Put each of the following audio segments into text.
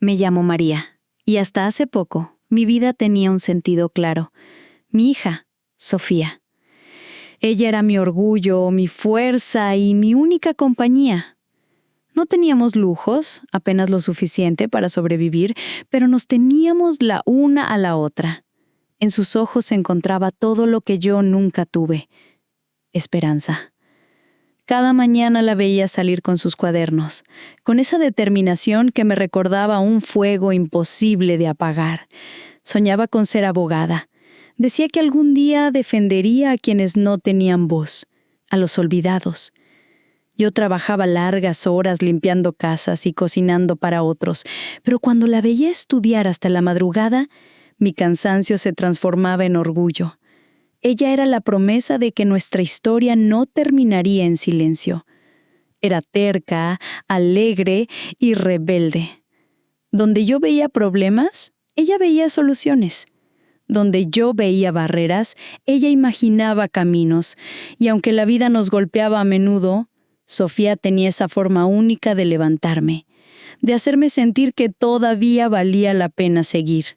Me llamo María, y hasta hace poco mi vida tenía un sentido claro. Mi hija, Sofía. Ella era mi orgullo, mi fuerza y mi única compañía. No teníamos lujos, apenas lo suficiente para sobrevivir, pero nos teníamos la una a la otra. En sus ojos se encontraba todo lo que yo nunca tuve: esperanza. Cada mañana la veía salir con sus cuadernos, con esa determinación que me recordaba un fuego imposible de apagar. Soñaba con ser abogada. Decía que algún día defendería a quienes no tenían voz, a los olvidados. Yo trabajaba largas horas limpiando casas y cocinando para otros, pero cuando la veía estudiar hasta la madrugada, mi cansancio se transformaba en orgullo. Ella era la promesa de que nuestra historia no terminaría en silencio. Era terca, alegre y rebelde. Donde yo veía problemas, ella veía soluciones. Donde yo veía barreras, ella imaginaba caminos. Y aunque la vida nos golpeaba a menudo, Sofía tenía esa forma única de levantarme, de hacerme sentir que todavía valía la pena seguir.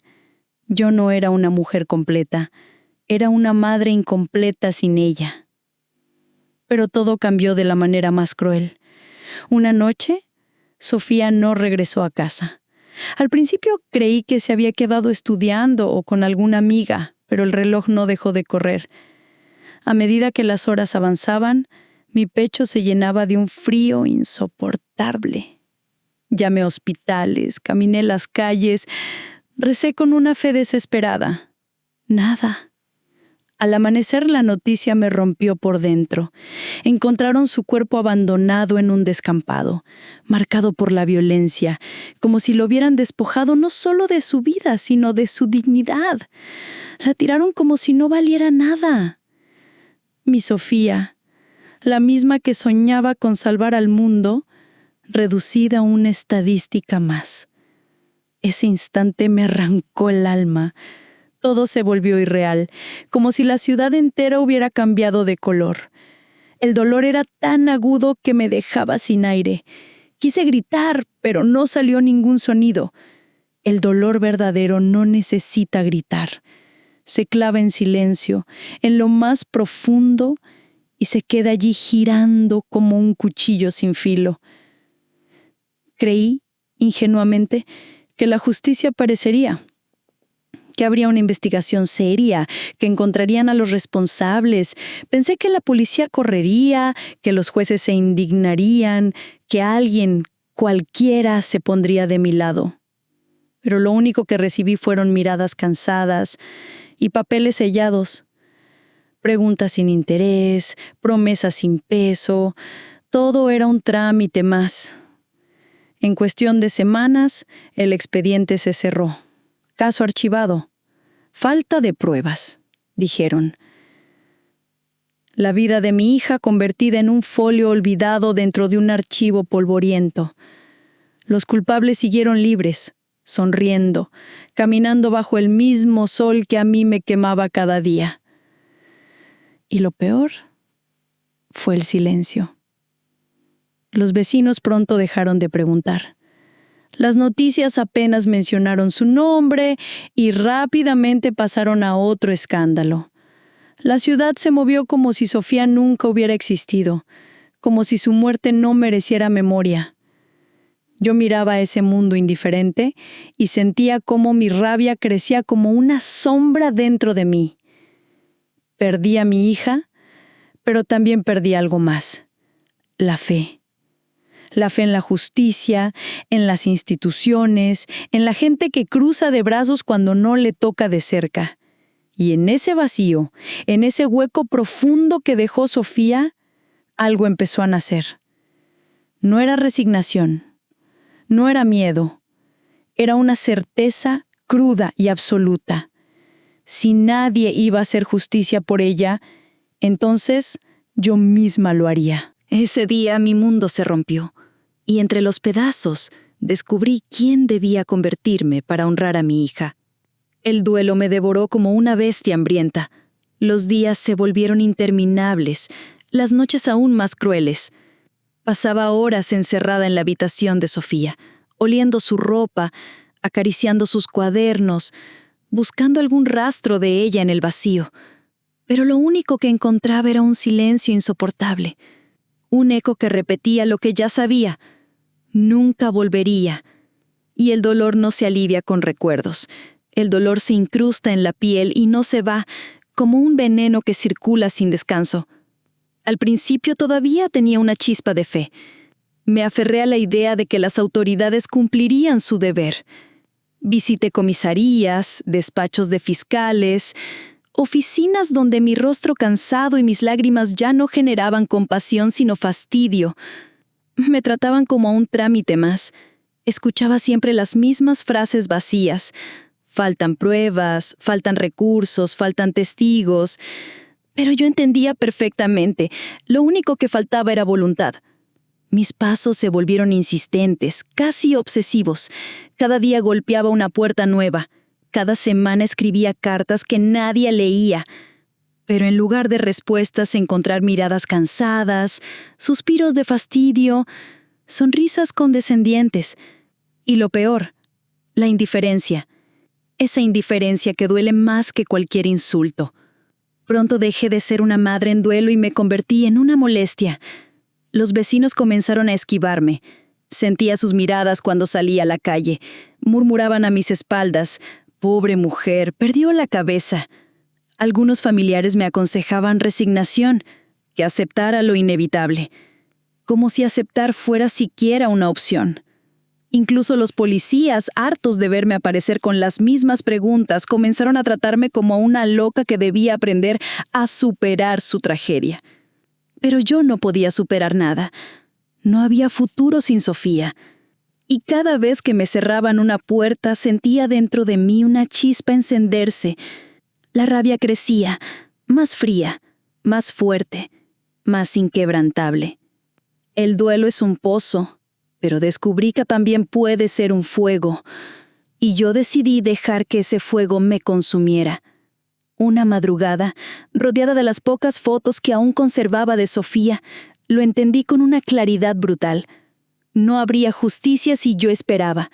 Yo no era una mujer completa. Era una madre incompleta sin ella. Pero todo cambió de la manera más cruel. Una noche, Sofía no regresó a casa. Al principio creí que se había quedado estudiando o con alguna amiga, pero el reloj no dejó de correr. A medida que las horas avanzaban, mi pecho se llenaba de un frío insoportable. Llamé a hospitales, caminé las calles, recé con una fe desesperada. Nada. Al amanecer la noticia me rompió por dentro. Encontraron su cuerpo abandonado en un descampado, marcado por la violencia, como si lo hubieran despojado no solo de su vida, sino de su dignidad. La tiraron como si no valiera nada. Mi Sofía, la misma que soñaba con salvar al mundo, reducida a una estadística más. Ese instante me arrancó el alma. Todo se volvió irreal, como si la ciudad entera hubiera cambiado de color. El dolor era tan agudo que me dejaba sin aire. Quise gritar, pero no salió ningún sonido. El dolor verdadero no necesita gritar. Se clava en silencio, en lo más profundo, y se queda allí girando como un cuchillo sin filo. Creí, ingenuamente, que la justicia aparecería, que habría una investigación seria, que encontrarían a los responsables. Pensé que la policía correría, que los jueces se indignarían, que alguien, cualquiera, se pondría de mi lado. Pero lo único que recibí fueron miradas cansadas y papeles sellados. Preguntas sin interés, promesas sin peso. Todo era un trámite más. En cuestión de semanas, el expediente se cerró. Caso archivado. Falta de pruebas, dijeron. La vida de mi hija convertida en un folio olvidado dentro de un archivo polvoriento. Los culpables siguieron libres, sonriendo, caminando bajo el mismo sol que a mí me quemaba cada día. Y lo peor fue el silencio. Los vecinos pronto dejaron de preguntar. Las noticias apenas mencionaron su nombre y rápidamente pasaron a otro escándalo. La ciudad se movió como si Sofía nunca hubiera existido, como si su muerte no mereciera memoria. Yo miraba ese mundo indiferente y sentía cómo mi rabia crecía como una sombra dentro de mí. Perdí a mi hija, pero también perdí algo más: la fe. La fe en la justicia, en las instituciones, en la gente que cruza de brazos cuando no le toca de cerca. Y en ese vacío, en ese hueco profundo que dejó Sofía, algo empezó a nacer. No era resignación, no era miedo, era una certeza cruda y absoluta. Si nadie iba a hacer justicia por ella, entonces yo misma lo haría. Ese día mi mundo se rompió, y entre los pedazos descubrí quién debía convertirme para honrar a mi hija. El duelo me devoró como una bestia hambrienta. Los días se volvieron interminables, las noches aún más crueles. Pasaba horas encerrada en la habitación de Sofía, oliendo su ropa, acariciando sus cuadernos, buscando algún rastro de ella en el vacío. Pero lo único que encontraba era un silencio insoportable, un eco que repetía lo que ya sabía: nunca volvería. Y el dolor no se alivia con recuerdos. El dolor se incrusta en la piel y no se va, como un veneno que circula sin descanso. Al principio todavía tenía una chispa de fe. Me aferré a la idea de que las autoridades cumplirían su deber. Visité comisarías, despachos de fiscales, oficinas donde mi rostro cansado y mis lágrimas ya no generaban compasión sino fastidio. Me trataban como a un trámite más. Escuchaba siempre las mismas frases vacías. Faltan pruebas, faltan recursos, faltan testigos. Pero yo entendía perfectamente. Lo único que faltaba era voluntad. Mis pasos se volvieron insistentes, casi obsesivos. Cada día golpeaba una puerta nueva. Cada semana escribía cartas que nadie leía. Pero en lugar de respuestas, encontrar miradas cansadas, suspiros de fastidio, sonrisas condescendientes. Y lo peor, la indiferencia. Esa indiferencia que duele más que cualquier insulto. Pronto dejé de ser una madre en duelo y me convertí en una molestia. Los vecinos comenzaron a esquivarme. Sentía sus miradas cuando salía a la calle. Murmuraban a mis espaldas: «Pobre mujer, perdió la cabeza». Algunos familiares me aconsejaban resignación, que aceptara lo inevitable. Como si aceptar fuera siquiera una opción. Incluso los policías, hartos de verme aparecer con las mismas preguntas, comenzaron a tratarme como una loca que debía aprender a superar su tragedia. Pero yo no podía superar nada. No había futuro sin Sofía. Y cada vez que me cerraban una puerta, sentía dentro de mí una chispa encenderse. La rabia crecía, más fría, más fuerte, más inquebrantable. El duelo es un pozo, pero descubrí que también puede ser un fuego. Y yo decidí dejar que ese fuego me consumiera. Una madrugada, rodeada de las pocas fotos que aún conservaba de Sofía, lo entendí con una claridad brutal. No habría justicia si yo esperaba.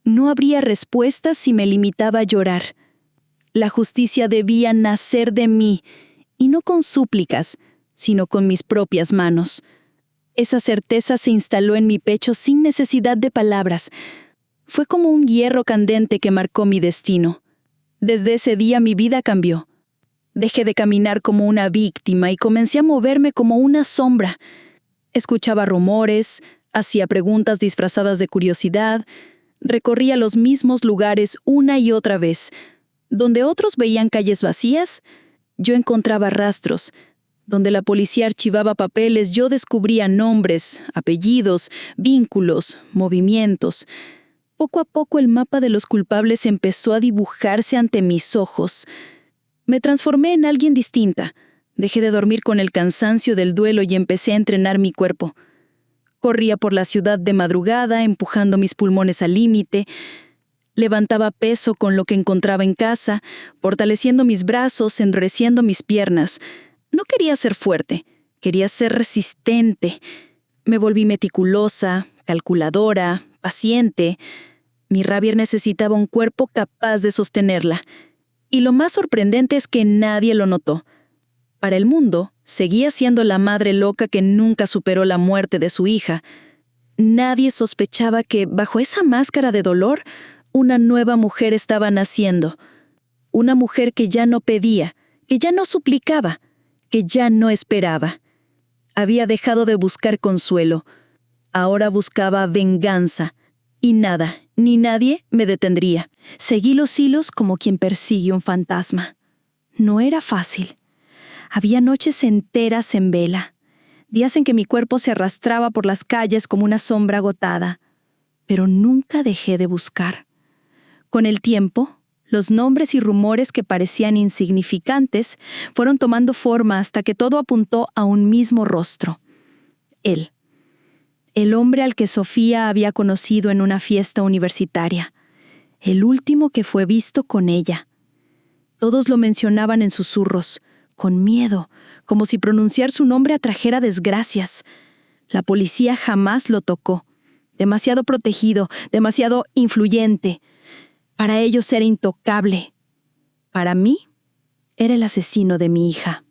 No habría respuestas si me limitaba a llorar. La justicia debía nacer de mí, y no con súplicas, sino con mis propias manos. Esa certeza se instaló en mi pecho sin necesidad de palabras. Fue como un hierro candente que marcó mi destino. Desde ese día mi vida cambió. Dejé de caminar como una víctima y comencé a moverme como una sombra. Escuchaba rumores, hacía preguntas disfrazadas de curiosidad, recorría los mismos lugares una y otra vez. Donde otros veían calles vacías, yo encontraba rastros. Donde la policía archivaba papeles, yo descubría nombres, apellidos, vínculos, movimientos. Poco a poco el mapa de los culpables empezó a dibujarse ante mis ojos. Me transformé en alguien distinta. Dejé de dormir con el cansancio del duelo y empecé a entrenar mi cuerpo. Corría por la ciudad de madrugada, empujando mis pulmones al límite. Levantaba peso con lo que encontraba en casa, fortaleciendo mis brazos, endureciendo mis piernas. No quería ser fuerte, quería ser resistente. Me volví meticulosa, calculadora, paciente. Mi rabia necesitaba un cuerpo capaz de sostenerla. Y lo más sorprendente es que nadie lo notó. Para el mundo, seguía siendo la madre loca que nunca superó la muerte de su hija. Nadie sospechaba que, bajo esa máscara de dolor, una nueva mujer estaba naciendo. Una mujer que ya no pedía, que ya no suplicaba, que ya no esperaba. Había dejado de buscar consuelo. Ahora buscaba venganza. Y nada, ni nadie me detendría. Seguí los hilos como quien persigue un fantasma. No era fácil. Había noches enteras en vela. Días en que mi cuerpo se arrastraba por las calles como una sombra agotada. Pero nunca dejé de buscar. Con el tiempo, los nombres y rumores que parecían insignificantes fueron tomando forma hasta que todo apuntó a un mismo rostro. Él. El hombre al que Sofía había conocido en una fiesta universitaria. El último que fue visto con ella. Todos lo mencionaban en susurros, con miedo, como si pronunciar su nombre atrajera desgracias. La policía jamás lo tocó. demasiado protegido, demasiado influyente. Para ellos era intocable. Para mí, era el asesino de mi hija.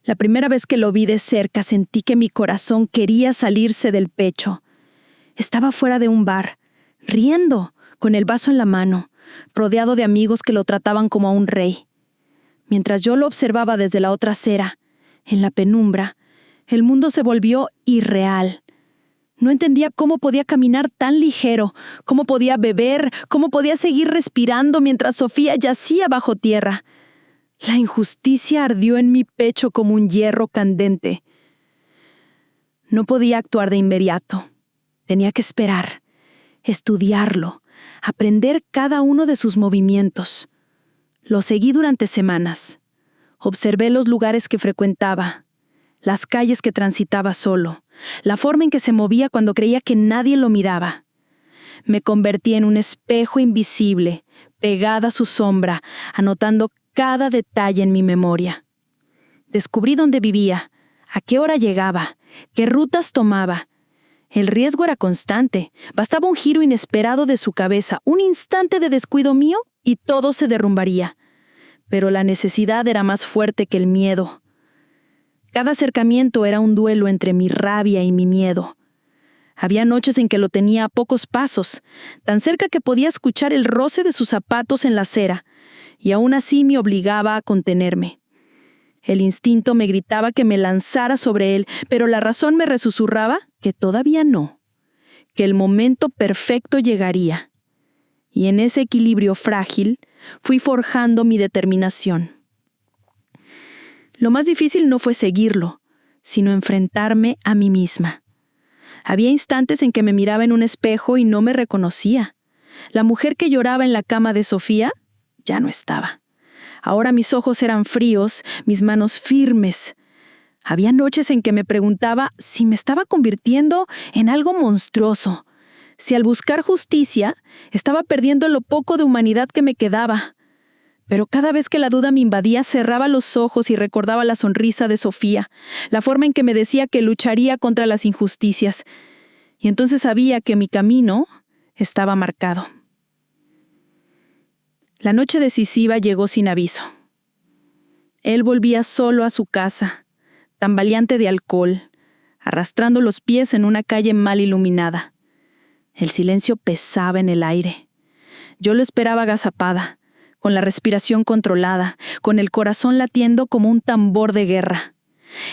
La primera vez que lo vi de cerca sentí que mi corazón quería salirse del pecho. Estaba fuera de un bar, riendo, con el vaso en la mano, rodeado de amigos que lo trataban como a un rey. Mientras yo lo observaba desde la otra acera, en la penumbra, el mundo se volvió irreal. No entendía cómo podía caminar tan ligero, cómo podía beber, cómo podía seguir respirando mientras Sofía yacía bajo tierra. La injusticia ardió en mi pecho como un hierro candente. No podía actuar de inmediato. Tenía que esperar, estudiarlo, aprender cada uno de sus movimientos. Lo seguí durante semanas. Observé los lugares que frecuentaba, las calles que transitaba solo, la forma en que se movía cuando creía que nadie lo miraba. Me convertí en un espejo invisible, pegada a su sombra, anotando cada detalle en mi memoria. Descubrí dónde vivía, a qué hora llegaba, qué rutas tomaba. El riesgo era constante. Bastaba un giro inesperado de su cabeza, un instante de descuido mío y todo se derrumbaría. Pero la necesidad era más fuerte que el miedo. Cada acercamiento era un duelo entre mi rabia y mi miedo. Había noches en que lo tenía a pocos pasos, tan cerca que podía escuchar el roce de sus zapatos en la acera, y aún así me obligaba a contenerme. El instinto me gritaba que me lanzara sobre él, pero la razón me resusurraba que todavía no, que el momento perfecto llegaría. Y en ese equilibrio frágil fui forjando mi determinación. Lo más difícil no fue seguirlo, sino enfrentarme a mí misma. Había instantes en que me miraba en un espejo y no me reconocía. La mujer que lloraba en la cama de Sofía ya no estaba. Ahora mis ojos eran fríos, mis manos firmes. Había noches en que me preguntaba si me estaba convirtiendo en algo monstruoso, si al buscar justicia estaba perdiendo lo poco de humanidad que me quedaba. Pero cada vez que la duda me invadía, cerraba los ojos y recordaba la sonrisa de Sofía, la forma en que me decía que lucharía contra las injusticias. Y entonces sabía que mi camino estaba marcado. La noche decisiva llegó sin aviso. Él volvía solo a su casa, tambaleante de alcohol, arrastrando los pies en una calle mal iluminada. El silencio pesaba en el aire. Yo lo esperaba agazapada, con la respiración controlada, con el corazón latiendo como un tambor de guerra.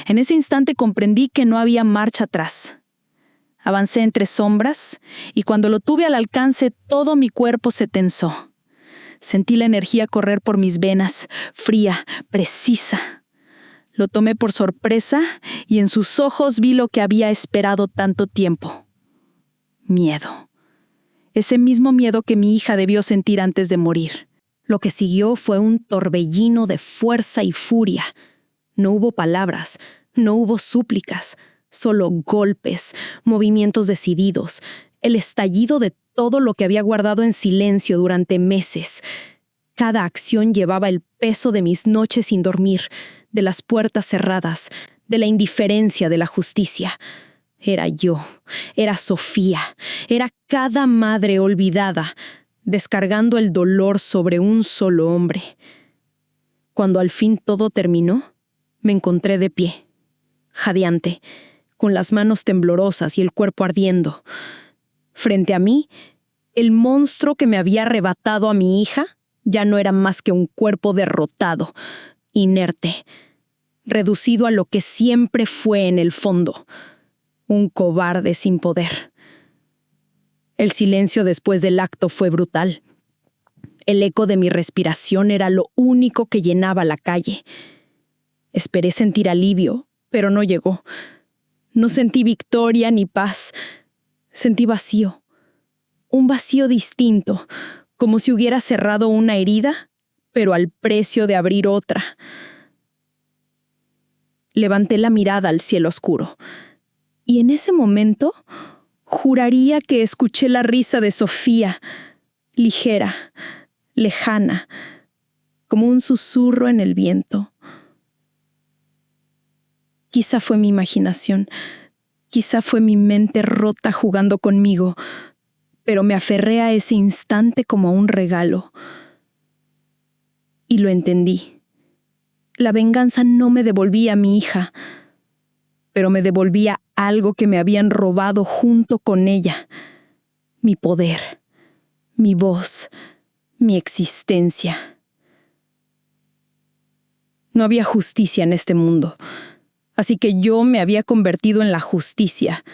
En ese instante comprendí que no había marcha atrás. Avancé entre sombras, y cuando lo tuve al alcance, todo mi cuerpo se tensó. Sentí la energía correr por mis venas, fría, precisa. Lo tomé por sorpresa, y en sus ojos vi lo que había esperado tanto tiempo. Miedo. Ese mismo miedo que mi hija debió sentir antes de morir. Lo que siguió fue un torbellino de fuerza y furia. No hubo palabras, no hubo súplicas, solo golpes, movimientos decididos, el estallido de todo lo que había guardado en silencio durante meses. Cada acción llevaba el peso de mis noches sin dormir, de las puertas cerradas, de la indiferencia de la justicia. Era yo, era Sofía, era cada madre olvidada, descargando el dolor sobre un solo hombre. Cuando al fin todo terminó, me encontré de pie, jadeante, con las manos temblorosas y el cuerpo ardiendo. Frente a mí, el monstruo que me había arrebatado a mi hija ya no era más que un cuerpo derrotado, inerte, reducido a lo que siempre fue en el fondo, un cobarde sin poder. El silencio después del acto fue brutal. El eco de mi respiración era lo único que llenaba la calle. Esperé sentir alivio, pero no llegó. No sentí victoria ni paz. Sentí vacío. Un vacío distinto, como si hubiera cerrado una herida, pero al precio de abrir otra. Levanté la mirada al cielo oscuro, y en ese momento juraría que escuché la risa de Sofía, ligera, lejana, como un susurro en el viento. Quizá fue mi imaginación. Quizá fue mi mente rota jugando conmigo, pero me aferré a ese instante como a un regalo. Y lo entendí. La venganza no me devolvía a mi hija, pero me devolvía algo que me habían robado junto con ella. Mi poder, mi voz, mi existencia. No había justicia en este mundo, así que yo me había convertido en la justicia.